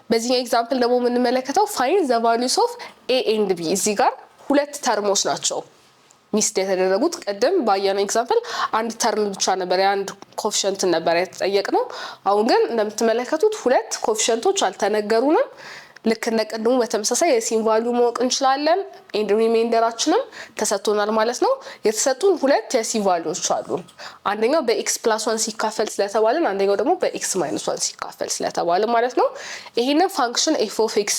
በዚህኛው ኤግዛምፕል ደግሞ የምንመለከተው find the values of a and b እዚህ ጋር ሁለት ተርሞች ናቸው ሚስት የተደረጉት ቀደም ባያነው ኤግዛምፕል አንድ ተርም ብቻ ነበር አንድ ኮኤፊሺየንት ነበር የተጠየቅነው አሁን ግን እንደምትመለከቱት ሁለት ኮኤፊሺየንቶች አልተነገሩንም ልክ እንደቀደሙ በተመሳሳይ የሲን ቫልዩ ማወቅ እንችላለን ኤንድ ሪሜይንደራችንም ተሰጥቶናል ማለት ነው የተሰጡን ሁለት የሲ ቫልዩዎች አሉ አንደኛው በx + 1 ሲካፈል ስለተባለን አንደኛው ደግሞ በx - 1 ሲካፈል ስለተባለ ማለት ነው ይሄንን ፋንክሽን f of x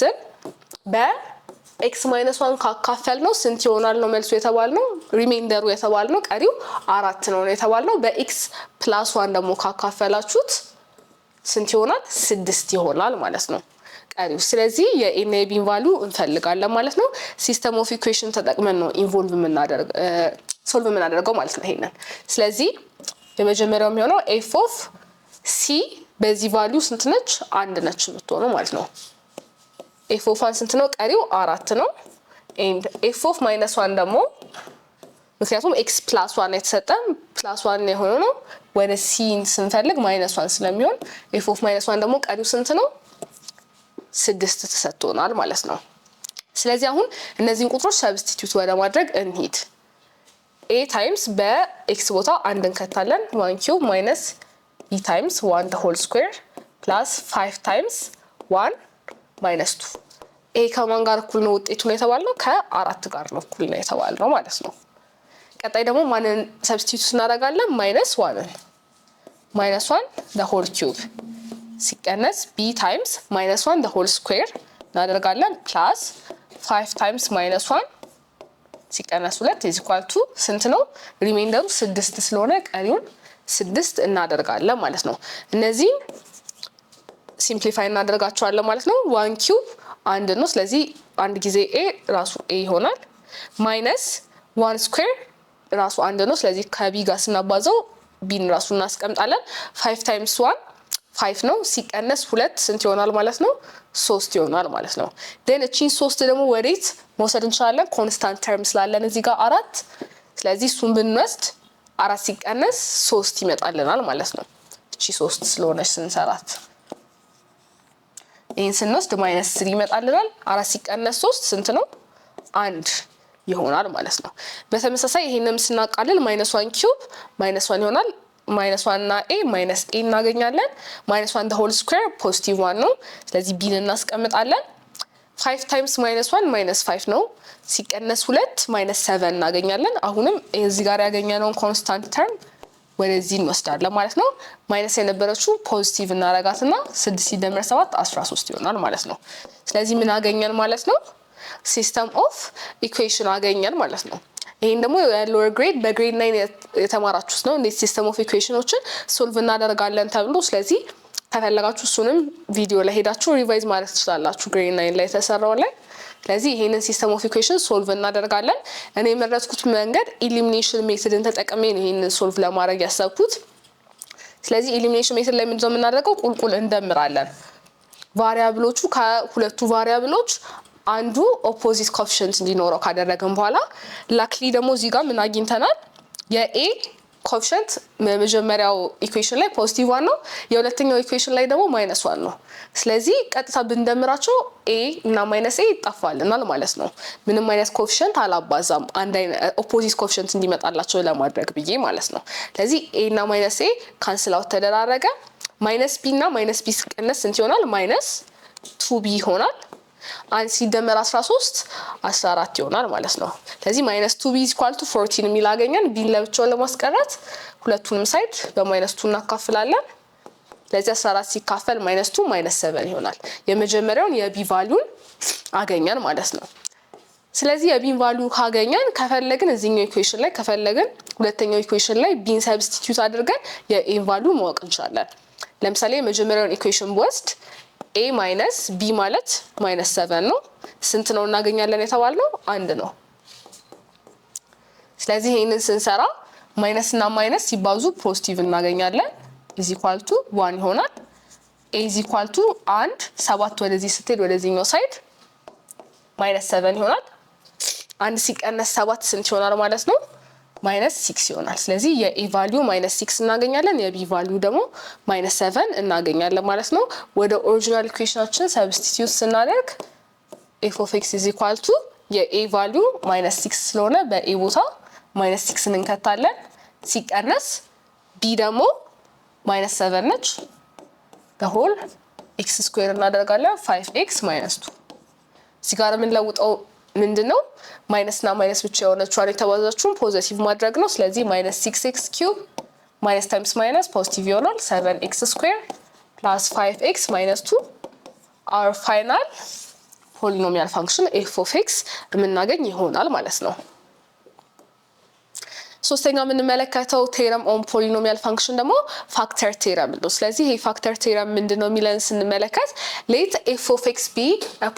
በx - 1 ካካፈል ነው ስንት ይሆናል ነው መልሱ የተባልነው ሪሜይንደሩ የተባልነው ቀሪው 4 ነው የተባልነው በx + 1 ደግሞ ካካፈላችሁት ስንት ይሆናል 6 ይሆናል ማለት ነው ቀሪው ስለዚህ የኤና የቢን ቫልዩ እንፈልጋለን ማለት ነው ሲስተም ኦፍ ኢኩዌሽን ተጠቅመን ነው ሶልቭ የምናደርገው ማለት ነው ይሄንን ስለዚህ የመጀመሪያው የሚሆነው f of c በዚህ ቫልዩ ስንት ነች 1 ነች የምትሆነው ማለት ነው f of 1 ስንት ነው ቀሪው 4 ነው and f of -1 ደግሞ ምክንያቱም x + 1 የተሰጠን +1 የሆነው ነው ወደ c ስንፈልግ -1 ስለሚሆን f of -1 ደግሞ ቀሪው ስንት ነው 6 ተሰጥቶናል ማለት ነው ስለዚህ አሁን እነዚህን ቁጥሮች ሰብስቲቲዩት ወደ ማድረግ እንሂድ a times በx ቦታ 1 እንከታለን 1 cube minus e times 1 the whole square plus 5 times 1 minus 2 a ከማን ጋር እኩል ነው ውጤቱ ነው የተባለው ከ4 ጋር ነው እኩል ነው የተባለው ማለት ነው ቀጣይ ደግሞ ማንን ሰብስቲቲዩት እናደርጋለን -1 the whole cube ሲቀነስ b times -1 the whole square እናደርጋለን plus 5 times -1 ሲቀነስ 2 is equal to ስንት ነው ሪሜይንደሩ 6 ስለሆነ ቀሪውን 6 እናደርጋለን ማለት ነው እነዚህ ሲምፕሊፋይ እናደርጋቸዋለን ማለት ነው 1 cube አንድ ነው ስለዚህ አንድ ጊዜ a ራሱ a ይሆናል minus 1 square ራሱ አንድ ነው ስለዚህ ከb ጋር ስናባዛው b ራሱ እናስቀምጣለን 5 times 1 5 ነው ሲቀነስ 2 ስንት ይሆናል ማለት ነው 3 ይሆናል ማለት ነው then እቺን 3 ደግሞ ወዴት መውሰድ እንችላለን ኮንስታንት ተርም ስላለን እዚህ ጋር 4 ስለዚህ እሱን ብንወስድ 4 ሲቀነስ 3 ይመጣልናል ማለት ነው እቺ 3 ስለሆነች ስንሰራት ይሄን ስንወስድ -3 ይመጣልናል 4 ሲቀነስ 3 ስንት ነው 1 ይሆናል ማለት ነው በተመሳሳይ ይሄንም ስናቃልል -1 ኪዩብ -1 ይሆናል -1 እና a -a እናገኛለን -1 the whole square ፖዚቲቭ 1 ነው ስለዚህ b እናስቀምጣለን 5 times -1 -5 ነው ሲቀነስ 2 -7 እናገኛለን አሁንም እዚህ ጋር ያገኘነው ኮንስታንት ተርም ወደዚህ እንወስዳለን ማለት ነው ማይነስ የነበረችው ፖዚቲቭ እናረጋትና 6 ሲደመር 7 13 ይሆናል ማለት ነው ስለዚህ ምን አገኘን ማለት ነው ሲስተም ኦፍ ኢኩዌሽን አገኘን ማለት ነው ይሄን ደግሞ ሎወር ግሬድ በግሬድ 9 የተማራችሁት ነው እንዴት ሲስተም ኦፍ ኢኩዌሽኖችን ሶልቭ እናደርጋለን ተብሎ ስለዚህ ተፈለጋችሁ እሱንም ቪዲዮ ላይ ሄዳችሁ ሪቫይዝ ማለት ትችላላችሁ ግሬድ 9 ላይ ተሰራው ላይ ስለዚህ ይሄንን ሲስተም ኦፍ ኢኩዌሽን ሶልቭ እናደርጋለን እኔ የመረጥኩት መንገድ ኢሊሚኔሽን ሜተድን ተጠቅሜ ይሄንን ሶልቭ ለማድረግ ያሰብኩት ስለዚህ ኢሊሚኔሽን ሜተድ ላይ ምንድነው የምናደርገው ቁልቁል እንደምራለን ቫሪያብሎቹ ከሁለቱ ቫሪያብሎች አንዱ ኦፖዚት ኮኤፊሺየንት እንዲኖረው ካደረገን በኋላ ላክሊ ደግሞ እዚህ ጋር ምን አግኝተናል የa ኮኤፊሺየንት በመጀመሪያው ኢኩዌሽን ላይ ፖዚቲቭ 1 ነው የሁለተኛው ኢኩዌሽን ላይ ደግሞ -1 ነው ስለዚህ ቀጥታ ብንደምራቸው a እና -a ይጣፋልናል ማለት ነው ምንም አይነት ኮኤፊሺየንት አላባዛም አንድ ኦፖዚት ኮኤፊሺየንት እንዲመጣላቸው ለማድረግ ብዬ ማለት ነው ስለዚህ a እና -a ካንስል አውት ተደራረገ -b እና -b ሲቀነስ ስንት ይሆናል -2b ይሆናል አንድ ሲደመር 13 14 ይሆናል ማለት ነው ስለዚህ -2b = 14 የሚል አገኘን b ለብቻው ለማስቀረት ሁለቱንም ሳይድ በ-2 እናካፍላለን ስለዚህ 14 ሲካፈል -2 -7 ይሆናል የመጀመሪያውን የb ቫልዩን አገኘን ማለት ነው ስለዚህ የb ቫልዩ ካገኘን ከፈለግን እዚህኛው ኢኩዌሽን ላይ ከፈለግን ሁለተኛው ኢኩዌሽን ላይ b ሰብስቲቲዩት አድርገን የa ቫልዩ ማወቅ እንችላለን ለምሳሌ የመጀመሪያውን ኢኩዌሽን ወስድ a minus b ማለት -7 ነው ስንት ነው እናገኛለን የተባለው 1 ነው ስለዚህ ይሄንን ስንሰራ ማይነስ እና ማይነስ ሲባዙ ፖዚቲቭ እናገኛለን is equal to 1 ይሆናል a is equal to 1 7 ወደዚህ ስትሄድ ወደዚህኛው ሳይድ -7 ይሆናል 1 ሲቀነስ 7 ስንት ይሆናል ማለት ነው ማይነስ 6 ይሆናል። ስለዚህ የኤ ቫልዩ ማይነስ 6 እናገኛለን፣ የቢ ቫልዩ ደግሞ ማይነስ 7 እናገኛለን ማለት ነው። ወደ ኦሪጂናል ኢኩዌሽናችን ሰብስቲቲዩት ስናደርግ ኤፍ ኦፍ ኤክስ ኢዝ ኢኳል ቱ የኤ ቫልዩ ማይነስ 6 ስለሆነ በኤ ቦታ ማይነስ 6 እንከታለን። ሲቀነስ ቢ ደግሞ ማይነስ 7 ነች። በሆል ኤክስ ስኩዌር እናደርጋለን 5x ማይነስ 2 እዚህ ጋር የምንለውጠው ምንድነው? ማይነስና ማይነስ ብቻ የሆነችዋን የተባዛችውን ፖዚቲቭ ማድረግ ነው። ስለዚህ ማይነስ 6x ኪዩብ ማይነስ ታይምስ ማይነስ ፖዚቲቭ ይሆናል 7x ስኩዌር ፕላስ 5x ማይነስ 2 our ፋይናል ፖሊኖሚያል ፋንክሽን ኤፍ ኦፍ ኤክስ የምናገኝ ይሆናል ማለት ነው። ሶስተኛ የምንመለከተው ቴረም ኦን ፖሊኖሚያል ፋንክሽን ደግሞ ፋክተር ቴረም ነው። ስለዚህ ይሄ ፋክተር ቴረም ምንድነው የሚለን ስንመለከት ሌት ኤፍ ኦፍ ኤክስ ቢ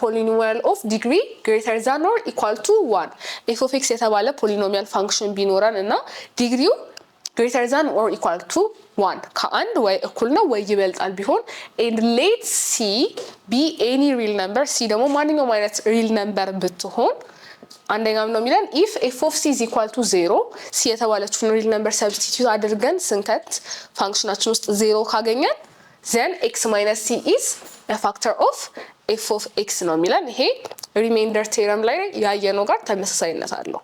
ፖሊኖሚያል ኦፍ ዲግሪ ግሬተር ዛን ኦር ኢኳል ቱ 1 ኤፍ ኦፍ ኤክስ የተባለ ፖሊኖሚያል ፋንክሽን ቢኖረን እና ዲግሪው ግሬተር ዛን ኦር ኢኳል ቱ 1 ከአንድ ወይ እኩል ነው ወይ ይበልጣል ቢሆን ኤንድ ሌት ሲ ቢ ኤኒ ሪል ነምበር ሲ ደግሞ ማንኛውም አይነት ሪል ነምበር ብትሆን አንደኛም ነው የሚለን if f of c is equal to 0 c የተባለችውን ሪል ነምበር ሰብስቲቲዩት አድርገን ስንከት ፋንክሽናችን ውስጥ 0 ካገኘን then x minus c is a factor of f of x ነው የሚለን። ይሄ ሪሜይንደር ቴረም ላይ ያየነው ጋር ተመሳሳይነት አለው።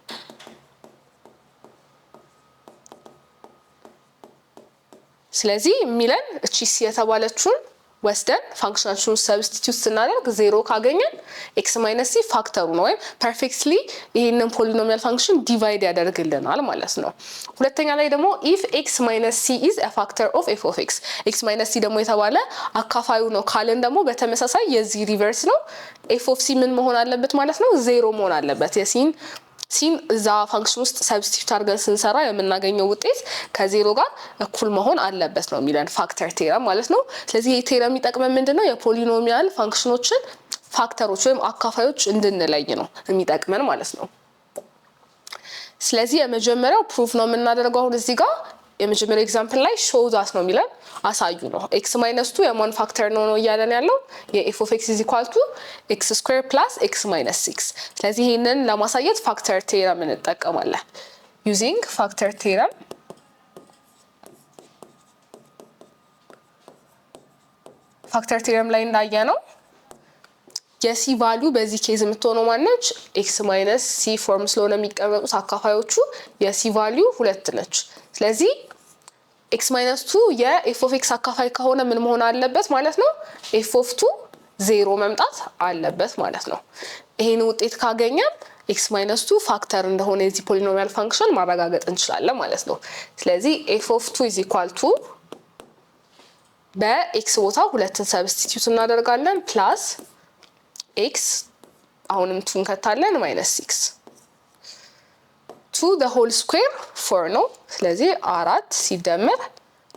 ስለዚህ የሚለን እቺ c የተባለችውን ወስደን ፋንክሽናችንን ሰብስቲቲዩት ስናደርግ 0 ካገኘን x ማይነስ c ፋክተሩ ነው ወይም ፐርፌክትሊ ይሄንን ፖሊኖሚያል ፋንክሽን ዲቫይድ ያደርግልናል ማለት ነው። ሁለተኛ ላይ ደግሞ if x minus c is a factor of f of x x minus c ደግሞ የተባለ አካፋዩ ነው ካለን ደግሞ በተመሳሳይ የዚህ ሪቨርስ ነው f of c ምን መሆን አለበት ማለት ነው 0 መሆን አለበት። የሲን እዛ ፋንክሽን ውስጥ ሰብስቲቲዩት አድርገን ስንሰራ የምናገኘው ውጤት ከ0 ጋር እኩል መሆን አለበት ነው የሚለን ፋክተር ቴረም ማለት ነው። ስለዚህ ይሄ ቴረም የሚጠቅመን ምንድነው? የፖሊኖሚያል ፋንክሽኖችን ፋክተሮች ወይም አካፋዮች እንድንለይ ነው የሚጠቅመን ማለት ነው። ስለዚህ የመጀመሪያው ፕሩፍ ነው የምናደርገው አሁን እዚህ ጋር የመጀመሪያው ኤግዛምፕል ላይ ሾው ዛት ነው የሚለን አሳዩ ነው። x minus 2 የማን ፋክተር ነው እያለን ያለው የf of x is equal to x square plus x minus 6 ስለዚህ ይሄንን ለማሳየት ፋክተር ቴረም እንጠቀማለን። using factor theorem ፋክተር ቴረም ላይ እንዳየነው የሲ ቫልዩ በዚህ ኬዝ የምትሆነው ማነች? x minus c ፎርም ስለሆነ የሚቀመጡት አካፋዮቹ የሲ ቫልዩ 2 ነች። ስለዚህ x minus 2 የf of x አካፋይ ከሆነ ምን መሆን አለበት ማለት ነው? f of 2 0 መምጣት አለበት ማለት ነው። ይሄን ውጤት ካገኘን x minus 2 ፋክተር እንደሆነ የዚህ ፖሊኖሚያል ፋንክሽን ማረጋገጥ እንችላለን ማለት ነው። ስለዚህ f of 2 is equal to በx ቦታ 2ን ሰብስቲቲዩት እናደርጋለን ፕላስ x አሁንም 2 እንከታለን ማይነስ 6 2 the whole square 4 ነው። ስለዚህ 4 ሲደመር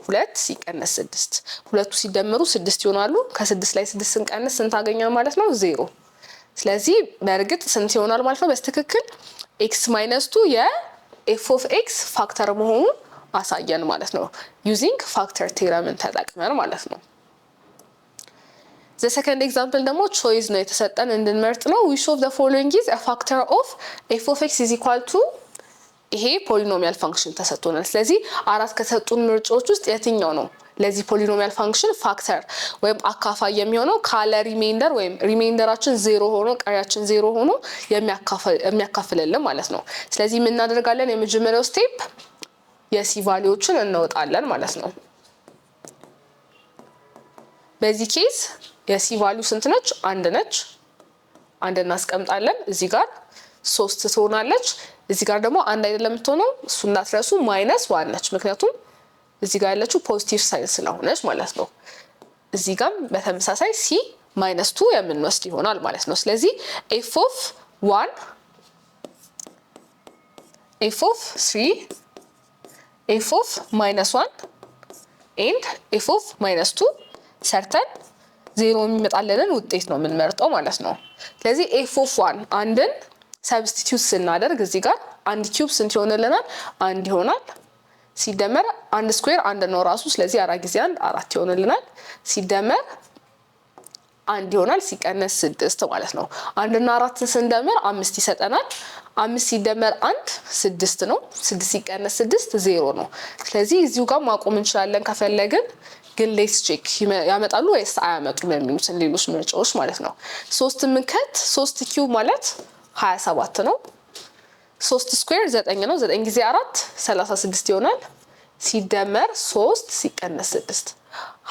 2 ሲቀነስ 6 ሁለቱ ሲደመሩ 6 ይሆናሉ። ከ6 ላይ 6 ስንቀንስ ስንት አገኘን ማለት ነው? 0 ስለዚህ በእርግጥ ስንት ይሆናል ማለት ነው? በትክክል x minus 2 የf of x ፋክተር መሆኑን አሳየን ማለት ነው using factor theorem ተጠቅመን ማለት ነው። The second example ደግሞ choice ነው የተሰጠን እንድንመርጥ ነው። which of the following is a factor of f of x is equal to ይሄ ፖሊኖሚያል ፋንክሽን ተሰጥቶናል። ስለዚህ አራት ከተሰጡን ምርጫዎች ውስጥ የትኛው ነው ለዚህ ፖሊኖሚያል ፋንክሽን ፋክተር ወይም አካፋይ የሚሆነው ካለ ሪሜይንደር ወይም ሪሜይንደራችን 0 ሆኖ ቀሪያችን 0 ሆኖ የሚያካፍልልን ማለት ነው። ስለዚህ ምን እናደርጋለን? የመጀመሪያው ስቴፕ የሲ ቫልዩዎችን እናወጣለን ማለት ነው። በዚህ ኬዝ የሲ ቫልዩ ስንት ነች? 1 ነች። 1 እናስቀምጣለን። እዚህ ጋር 3 ትሆናለች። እዚህ ጋር ደግሞ 1 አይደለም የምትሆነው እሱ እንዳትረሱ -1 ነች። ምክንያቱም እዚህ ጋር ያለችው ፖዚቲቭ ሳይን ስለሆነች ማለት ነው። እዚህ ጋር በተመሳሳይ ሲ -2 የምንወስድ ይሆናል ማለት ነው። ስለዚህ f of 1 f of 3 f of -1 and f of -2 ሰርተን 0 የሚመጣልንን ውጤት ነው የምንመርጠው ማለት ነው። ስለዚህ f of 1 አንድን ሰብስቲቲዩት ስናደርግ እዚህ ጋር 1 ኪዩብ ስንት ይሆንልናል? 1 ይሆናል። ሲደመር 1 ስኩዌር 1 ነው ራሱ። ስለዚህ 4 ጊዜ 1 4 ይሆንልናል። ሲደመር 1 ይሆናል። ሲቀነስ 6 ማለት ነው። 1 እና 4ን ስንደምር 5 ይሰጠናል። 5 ሲደመር 1 6 ነው። 6 ሲቀነስ 6 0 ነው። ስለዚህ እዚሁ ጋር ማቆም እንችላለን ከፈለግን። ግን ሌትስ ቼክ ያመጣሉ ወይስ አያመጡም የሚሉትን ሌሎች ምርጫዎች ማለት ነው። 3 ምንከት 3 ኪዩብ ማለት 27 ነው። 3 ስኩዌር 9 ነው። 9 ጊዜ 4 36 ይሆናል። ሲደመር 3 ሲቀነስ 6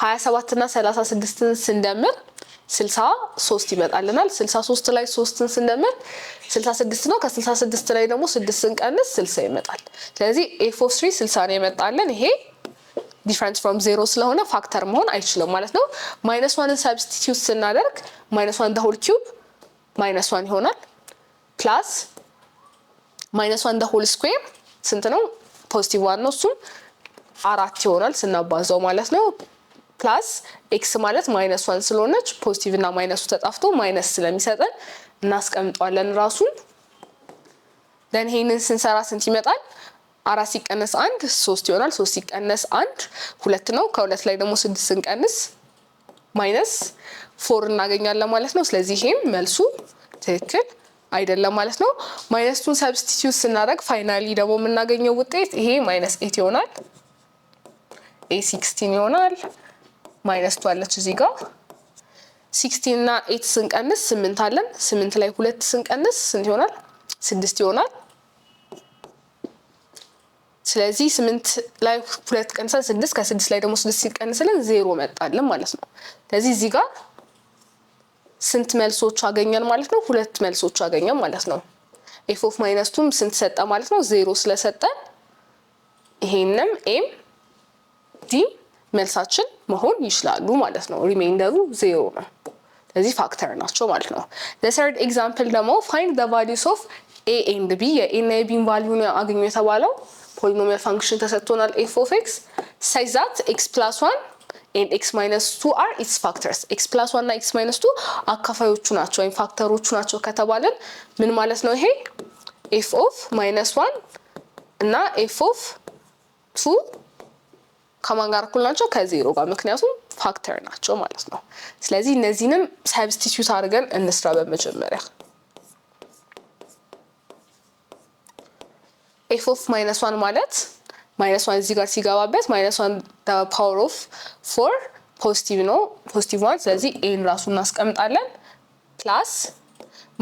27 እና 36ን ስንደምር 63 ይመጣልናል። 63 ላይ 3ን ስንደምር 66 ነው። ከ66 ላይ ደግሞ 6 ስንቀንስ 60 ይመጣል። ስለዚህ f of 3 60 ነው የመጣልን። ይሄ ዲፈረንስ ፍሮም 0 ስለሆነ ፋክተር መሆን አይችልም ማለት ነው። -1ን ሰብስቲቲዩት ስናደርግ -1 the whole cube -1 ይሆናል። ፕላስ -1 the whole square ስንት ነው? ፖዚቲቭ 1 ነው። እሱም 4 ይሆናል ስናባዛው ማለት ነው። ፕላስ ኤክስ ማለት -1 ስለሆነች ፖዚቲቭ እና ማይነሱ ተጣፍቶ ማይነስ ስለሚሰጠን እናስቀምጣለን ራሱን። ደን ይሄንን ስንሰራ ስንት ይመጣል? 4 ሲቀነስ 1 3 ይሆናል። 3 ሲቀነስ 1 2 ነው። ከ2 ላይ ደግሞ 6 ስንቀንስ -4 እናገኛለን ማለት ነው። ስለዚህ ይሄም መልሱ ትክክል አይደለም ማለት ነው። -2ን ሰብስቲቲዩት ስናደርግ ፋይናሊ ደግሞ የምናገኘው ውጤት ይሄ -8 ይሆናል። a16 ይሆናል። -2 አለች እዚህ ጋር 16 እና 8 ስንቀንስ 8 አለን። 8 ላይ 2 ስንቀንስ ስንት ይሆናል? 6 ይሆናል። ስለዚህ 8 ላይ 2 ቀንሰን 6 ከ6 ላይ ደግሞ 6 ሲቀንስልን 0 መጣልን ማለት ነው። ስለዚህ እዚህ ጋር ስንት መልሶች አገኘን ማለት ነው? 2 መልሶች አገኘን ማለት ነው። f of -2 ስንት ሰጠ ማለት ነው? 0 ስለሰጠ ይሄንም ኤም ዲ መልሳችን መሆን ይችላሉ ማለት ነው። ሪሜይንደሩ 0 ነው። ስለዚህ ፋክተር ናቸው ማለት ነው። the third example ደግሞ find the values of a and b የa እና b ቫልዩ ነው አገኙ የተባለው ፖሊኖሚያል ፋንክሽን ተሰጥቶናል f of x such that x plus 1 and x minus 2 are its factors x plus 1 እና x minus 2 አካፋዮቹ ናቸው ወይም ፋክተሮቹ ናቸው ከተባለን ምን ማለት ነው? ይሄ f of -1 እና f of 2 ከማን ጋር እኩል ናቸው? ከዜሮ ጋር፣ ምክንያቱም ፋክተር ናቸው ማለት ነው። ስለዚህ እነዚህንም ሰብስቲቲዩት አድርገን እንስራ። በመጀመሪያ f of -1 ማለት -1 እዚህ ጋር ሲገባበት -1 the power of 4 ፖዚቲቭ ነው፣ ፖዚቲቭ 1። ስለዚህ a ራሱ እናስቀምጣለን። ፕላስ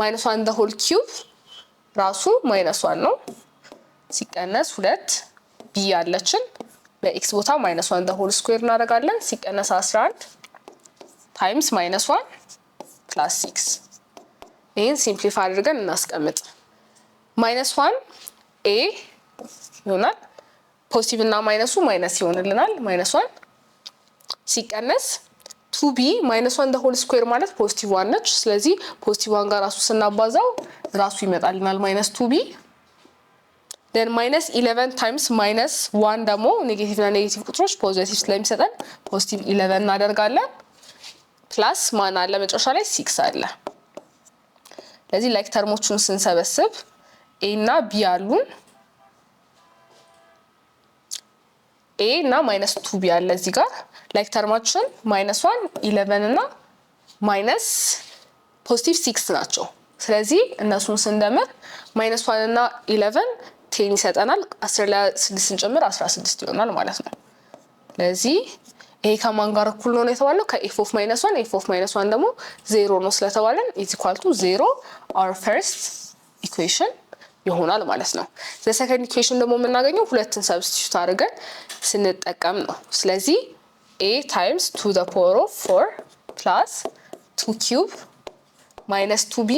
-1 the whole cube ራሱ -1 ነው ሲቀነስ 2 b ያለችን በኤክስ ቦታ -1 the whole square እናደርጋለን። ሲቀነስ 11 ታይምስ -1 ፕላስ 6 ይሄን ሲምፕሊፋይ አድርገን እናስቀምጥ። -1 a ይሆናል። ፖዚቲቭ እና ማይነሱ ማይነስ ይሆንልናል። -1 ሲቀነስ 2b -1 the whole square ማለት ፖዚቲቭ 1 ነች። ስለዚህ ፖዚቲቭ 1 ጋር ራሱ ስናባዛው ራሱ ይመጣልናል -2b then -11 times -1 ደግሞ ኔጌቲቭ እና ኔጌቲቭ ቁጥሮች ፖዚቲቭ ስለሚሰጠን ፖዚቲቭ 11 እናደርጋለን። ፕላስ ማን አለ መጨረሻ ላይ 6 አለ። ስለዚህ ላይክ ተርሞቹን ስንሰበስብ a እና b አሉን። a እና -2b አለ እዚህ ጋር ላይክ ተርማችን -1 11 እና ፖዚቲቭ 6 ናቸው። ስለዚህ እነሱን ስንደምር -1 እና 11 10 ይሰጠናል። 10 ላይ 6 ስንጨምር 16 ይሆናል ማለት ነው። ስለዚህ ይሄ ከማን ጋር እኩል ነው የተባለው? ከf of -1 f of -1 ደግሞ 0 ነው ስለተባለን is equal to 0 our first equation ይሆናል ማለት ነው። the second equation ደግሞ የምናገኘው ሁለትን ሰብስቲቱት አድርገን ስንጠቀም ነው። ስለዚህ a times 2 the power of 4 plus 2 cube minus 2b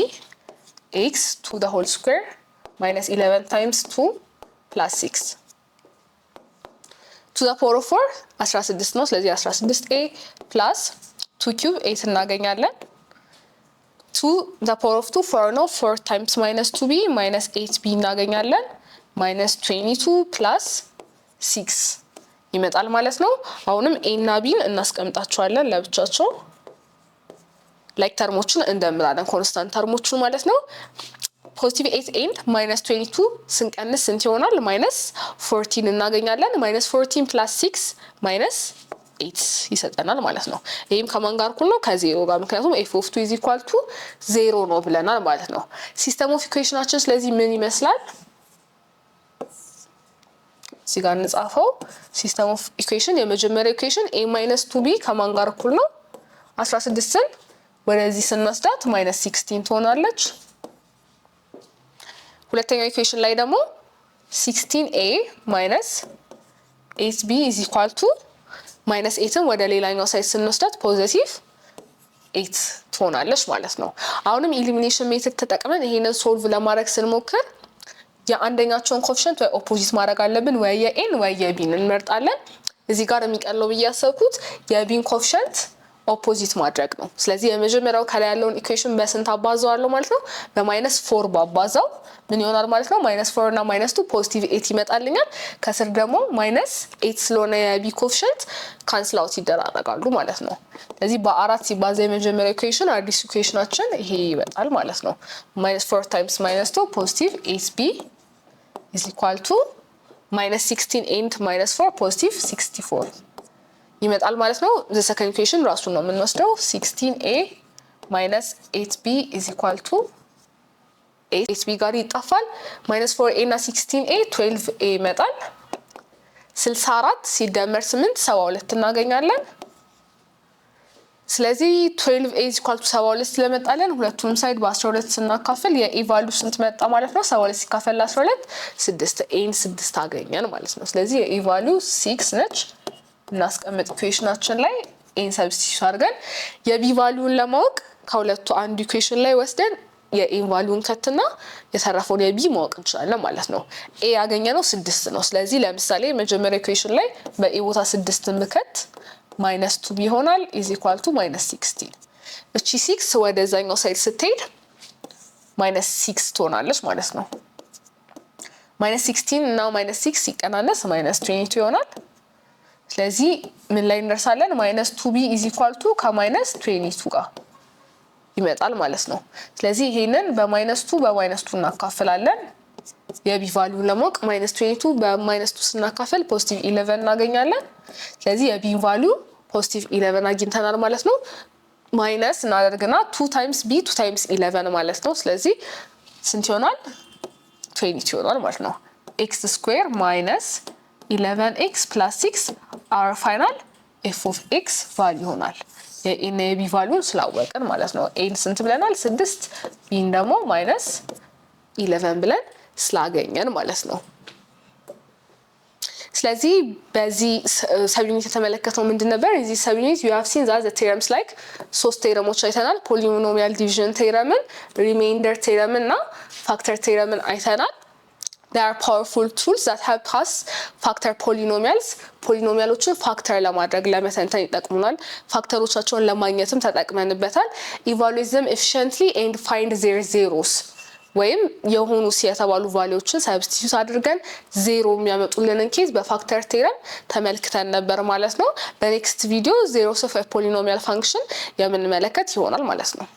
x to the whole square -11 times 2 plus 6 to the power of 4 16 ነው። ስለዚህ 16a plus 2 cube 8 እናገኛለን። 2 the power of 2 4 ነው። 4 times -2b -8b እናገኛለን። -22 plus 6 ይመጣል ማለት ነው። አሁንም a እና b እናስቀምጣቸዋለን ለብቻቸው። ላይክ ተርሞቹን እንደምራለን ኮንስታንት ተርሞቹን ማለት ነው። ፖዚቲቭ 8 and -22 ስንቀንስ ስንት ይሆናል? -14 እናገኛለን። -14 plus 6 8 ይሰጠናል ማለት ነው። ይሄም ከማን ጋር እኩል ነው? ከዜሮ ጋር። ምክንያቱም f of 2 is equal to 0 ነው ብለናል ማለት ነው። ሲስተም ኦፍ ኢኩዌሽናችን ስለዚህ ምን ይመስላል? እዚህ ጋር እንጻፈው። ሲስተም ኦፍ ኢኩዌሽን የመጀመሪያው ኢኩዌሽን a minus 2b ከማን ጋር እኩል ነው? 16ን ወደዚህ ስንወስዳት -16 ትሆናለች። ሁለተኛው ኢኩዌሽን ላይ ደግሞ 16a minus 8b is equal to -8ን ወደ ሌላኛው ሳይድ ስንወስዳት +8 ትሆናለች ማለት ነው። አሁንም ኢሊሚኔሽን ሜተድ ተጠቅመን ይሄንን ሶልቭ ለማድረግ ስንሞክር የአንደኛቸውን ኮኤፊሺየንት ወይ ኦፖዚት ማድረግ አለብን፣ ወይ የኤን ወይ የቢን እንመርጣለን። እዚህ ጋር የሚቀለው ብዬ ያሰብኩት የቢን ኮኤፊሺየንት ኦፖዚት ማድረግ ነው። ስለዚህ የመጀመሪያው ከላይ ያለውን ኢኩዌሽን በስንት አባዛዋለሁ ማለት ነው? በ-4 ባባዛው ምን ይሆናል ማለት ነው? -4 እና -2 ፖዚቲቭ 8 ይመጣልኛል። ከስር ደግሞ -8 ስለሆነ የቢ ኮኤፊሺየንት ካንስል አውት ይደራረጋሉ ማለት ነው። ስለዚህ በ4 ሲባዛ የመጀመሪያው ኢኩዌሽን አዲስ ኢኩዌሽናችን ይሄ ይመጣል ማለት ነው። -4 times -2 ፖዚቲቭ 8b is equal to -16 and -4 ፖዚቲቭ 64 ይመጣል ማለት ነው። ዘ ሰከንድ ኢኩዌሽን ራሱን ነው የምንወስደው 16a -8b is equal to 8b ጋር ይጣፋል። -4a እና 16a 12a ይመጣል። 64 ሲደመር 8 72 እናገኛለን። ስለዚህ 12a is equal to 72 ስለመጣለን ሁለቱንም ሳይድ በ12 ስናካፍል የa ቫልዩ ስንት መጣ ማለት ነው? 72 ሲካፈል 12 6 a 6 አገኘን ማለት ነው። ስለዚህ የa ቫልዩ 6 ነች። እናስቀምጥ ኢኩዌሽናችን ላይ ኤን ሰብስቲቱት አድርገን የቢ ቫልዩን ለማወቅ ከሁለቱ አንዱ ኢኩዌሽን ላይ ወስደን የኤን ቫልዩን ከትና የተረፈውን የቢ ማወቅ እንችላለን ማለት ነው። ኤ ያገኘነው 6 ነው። ስለዚህ ለምሳሌ መጀመሪያ ኢኩዌሽን ላይ በኤ ቦታ 6ን ብከት -2 ይሆናል is equal to -16 እቺ 6 ወደዛኛው ሳይድ ስትሄድ -6 ትሆናለች ማለት ነው። -16 እና -6 ሲቀናነስ -22 ይሆናል። ስለዚህ ምን ላይ እንደርሳለን? -2b is equal to ከ-22 ጋር ይመጣል ማለት ነው። ስለዚህ ይሄንን በ-2 በ-2 እናካፍላለን። የቢ ቫልዩን ለማወቅ -22 በ-2 ስናካፍል ፖዚቲቭ 11 እናገኛለን። ስለዚህ የቢ ቫልዩ ፖዚቲቭ 11 አግኝተናል ማለት ነው። ማይነስ እናደርግና 2 times b 2 times 11 ማለት ነው። ስለዚህ ስንት ይሆናል? 20 ይሆናል ማለት ነው። x ስኩዌር ማይነስ 11x plus 6 our final f of x ቫልዩ ይሆናል። የኤን የቢ ቫልዩን ስላወቅን ማለት ነው። ኤን ስንት ብለናል? 6 ቢን ደግሞ -11 ብለን ስላገኘን ማለት ነው። ስለዚህ በዚህ ሰብዩኒት የተመለከተው ምንድን ነበር? እዚህ ሰብዩኒት you have seen that the theorems like 3 ቴረሞች አይተናል። ፖሊኖሚያል ዲቪዥን ቴረምን፣ ሪሜይንደር ቴረምን እና ፋክተር ቴረምን አይተናል። There are powerful tools that help us factor polynomials. ፖሊኖሚያሎችን ፋክተር ለማድረግ ለመተንተን ይጠቅሙናል። ፋክተሮቻቸውን ለማግኘትም ተጠቅመንበታል። Evaluate them efficiently and find their zeros. ወይም የሆኑ የተባሉ ቫልዩዎችን ሰብስቲቱት አድርገን ዜሮ የሚያመጡልንን ኬዝ በፋክተር ቴረም ተመልክተን ነበር ማለት ነው። በኔክስት ቪዲዮ zeros of a polynomial function የምንመለከት ይሆናል ማለት ነው።